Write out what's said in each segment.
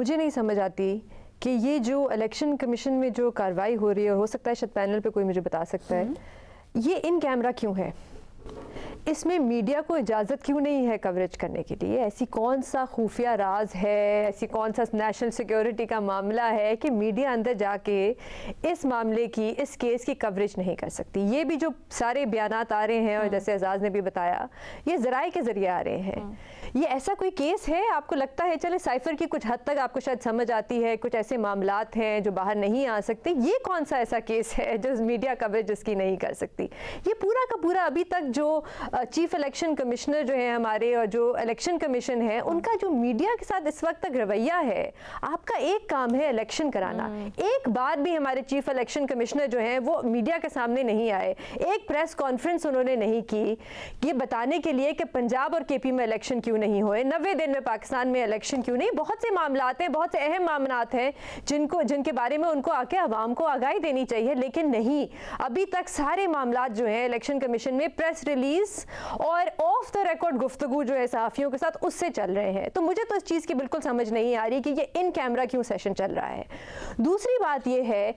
मुझे नहीं समझ आती कि ये जो इलेक्शन कमीशन में जो कार्रवाई हो रही है, और हो सकता है शायद पैनल पे कोई मुझे बता सकता है, ये इन कैमरा क्यों है? इसमें मीडिया को इजाज़त क्यों नहीं है कवरेज करने के लिए? ऐसी कौन सा खुफिया राज है, ऐसी कौन सा नेशनल सिक्योरिटी का मामला है कि मीडिया अंदर जाके इस मामले की, इस केस की कवरेज नहीं कर सकती? ये भी जो सारे बयानात आ रहे हैं, और जैसे एजाज ने भी बताया, ये ज़राए के ज़रिए आ रहे हैं। ये ऐसा कोई केस है, आपको लगता है चले साइफर की कुछ हद तक आपको शायद समझ आती है, कुछ ऐसे मामलात हैं जो बाहर नहीं आ सकते, ये कौन सा ऐसा केस है जो मीडिया कवरेज इसकी नहीं कर सकती? ये पूरा का पूरा अभी तक जो चीफ इलेक्शन कमिश्नर जो है हमारे, और जो इलेक्शन कमीशन है, उनका जो मीडिया के साथ इस वक्त तक रवैया है, आपका एक काम है इलेक्शन कराना, एक बार भी हमारे चीफ इलेक्शन कमिश्नर जो है वो मीडिया के सामने नहीं आए, एक प्रेस कॉन्फ्रेंस उन्होंने नहीं की ये बताने के लिए कि पंजाब और केपी में इलेक्शन क्यों नहीं हुए, 90 दिन में पाकिस्तान में इलेक्शन क्यों नहीं। बहुत से मामलात हैं, बहुत से अहम मामलात हैं जिनके बारे में उनको आके अवाम को आगाही देनी चाहिए, लेकिन नहीं, अभी तक सारे मामलात जो हैं इलेक्शन कमीशन में प्रेस रिलीज और ऑफ द रिकॉर्ड गुफ्तगू जो है सहाफ़ियों के साथ उससे चल रहे हैं। तो मुझे तो इस चीज़ की बिल्कुल समझ नहीं आ रही कि ये इन कैमरा क्यों सेशन चल रहा है। दूसरी बात ये है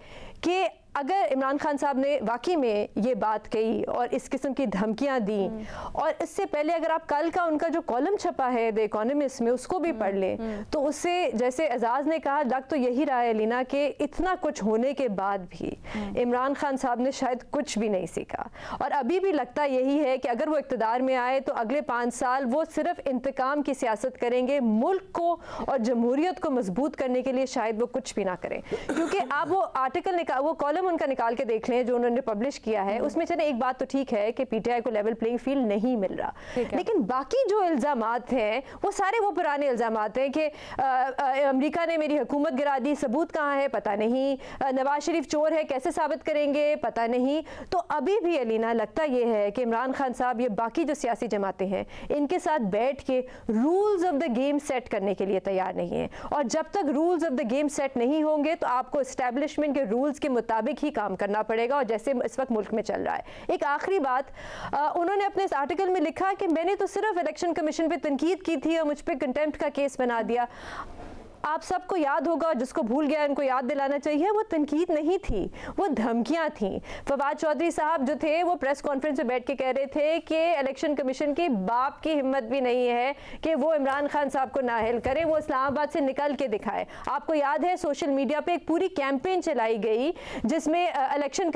कि अगर इमरान खान साहब ने वाकई में ये बात कही और इस किस्म की धमकियां दी, और इससे पहले अगर आप कल का उनका जो कॉलम छपा है द इकोनॉमिस्ट में उसको भी पढ़ लें, तो उससे जैसे एजाज ने कहा, लग तो यही रहा है लीना कि इतना कुछ होने के बाद भी इमरान खान साहब ने शायद कुछ भी नहीं सीखा, और अभी भी लगता यही है कि अगर वो इक़्तिदार में आए तो अगले 5 साल वो सिर्फ इंतकाम की सियासत करेंगे, मुल्क को और जमहूरियत को मजबूत करने के लिए शायद वो कुछ भी ना करें। क्योंकि आप वो आर्टिकल वो कॉलम उनका निकाल के देख लें जो उन्होंने पब्लिश किया है, उसमें चले एक बात तो ठीक है कि पीटीआई को लेवल प्लेइंग फील्ड नहीं मिल रहा, लेकिन बाकी जो इल्जामात हैं वो सारे वो पुराने इल्जामात हैं कि अमेरिका ने मेरी हुकूमत गिरा दी, सबूत कहाँ है पता नहीं, नवाज शरीफ चोर है कैसे साबित करेंगे पता नहीं। तो अभी भी अलीना लगता ये है कि इमरान खान साहब ये बाकी जो सियासी जमातें हैं इनके साथ बैठ के rules of the game set करने के लिए तैयार नहीं है, और जब तक rules of the game set नहीं होंगे तो आपको एस्टेब्लिशमेंट के रूल्स के मुताबिक ही काम करना पड़ेगा, और जैसे इस वक्त मुल्क में चल रहा है। एक आखिरी बात, उन्होंने अपने इस आर्टिकल में लिखा कि मैंने तो सिर्फ इलेक्शन कमीशन पे तनकीद की थी और मुझ पे कंटेम्प्ट का केस बना दिया। आप सबको याद होगा, जिसको भूल गया उनको याद दिलाना चाहिए, वो तनकीद नहीं थी, वो धमकियां थी। फवाद चौधरी साहब जो थे वो प्रेस कॉन्फ्रेंस में बैठ के कह रहे थे कि इलेक्शन कमीशन की बाप की हिम्मत भी नहीं है कि वो इमरान खान साहब को नाअहल करे, वो इस्लामाबाद से निकल के दिखाए। आपको याद है सोशल मीडिया पे एक पूरी कैंपेन चलाई गई जिसमें इलेक्शन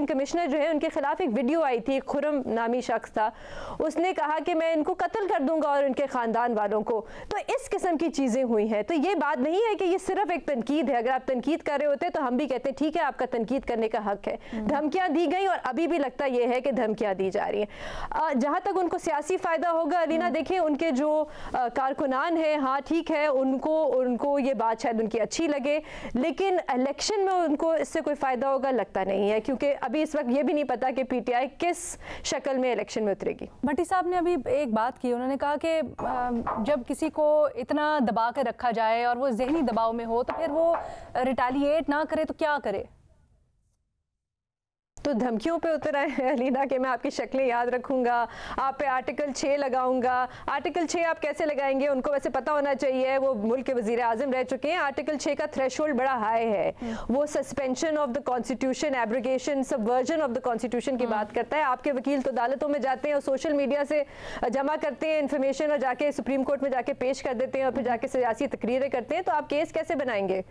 कमिश्नर जो है उनके खिलाफ एक वीडियो आई थी, खुरम नामी शख्स था, उसने कहा कि मैं इनको कत्ल कर दूंगा और उनके खानदान वालों को। तो इस किस्म की चीजें हुई हैं। तो ये बात नहीं है कि ये सिर्फ एक तनकीद है, अगर आप तनकीद कर रहे होते तो हम भी कहते ठीक है आपका तनकीद करने का हक है। धमकियां दी गई और अभी भी लगता ये है कि धमकियां दी जा रही हैं। जहां तक उनको सियासी फायदा होगा अलीना, देखिए उनके जो कारकुनान है, हाँ ठीक है उनको ये बात शायद उनकी अच्छी लगे, लेकिन इलेक्शन में उनको इससे कोई फायदा होगा लगता नहीं है, क्योंकि अभी इस वक्त ये भी नहीं पता कि पीटीआई किस शक्ल में इलेक्शन में उतरेगी। भट्टी साहब ने अभी एक बात की, उन्होंने कहा कि जब किसी को इतना दबा कर रखा जाए और वो जहनी दबाव में हो तो फिर वो रिटेलिएट ना करे तो क्या करे? तो धमकियों पे उतर आए हैं अलीना कि मैं आपकी शक्लें याद रखूंगा, आप पे आर्टिकल 6 लगाऊंगा। आर्टिकल 6 आप कैसे लगाएंगे? उनको वैसे पता होना चाहिए, वो मुल्क के वजीर आजम रह चुके हैं। आर्टिकल 6 का थ्रेशोल्ड बड़ा हाई है, वो suspension of the constitution, abrogation, subversion of the constitution की बात करता है। आपके वकील तो अदालतों में जाते हैं और सोशल मीडिया से जमा करते हैं इन्फॉर्मेशन और जाके सुप्रीम कोर्ट में जाके पेश कर देते हैं और फिर जाके सियासी तकरीरें करते हैं, तो आप केस कैसे बनाएंगे?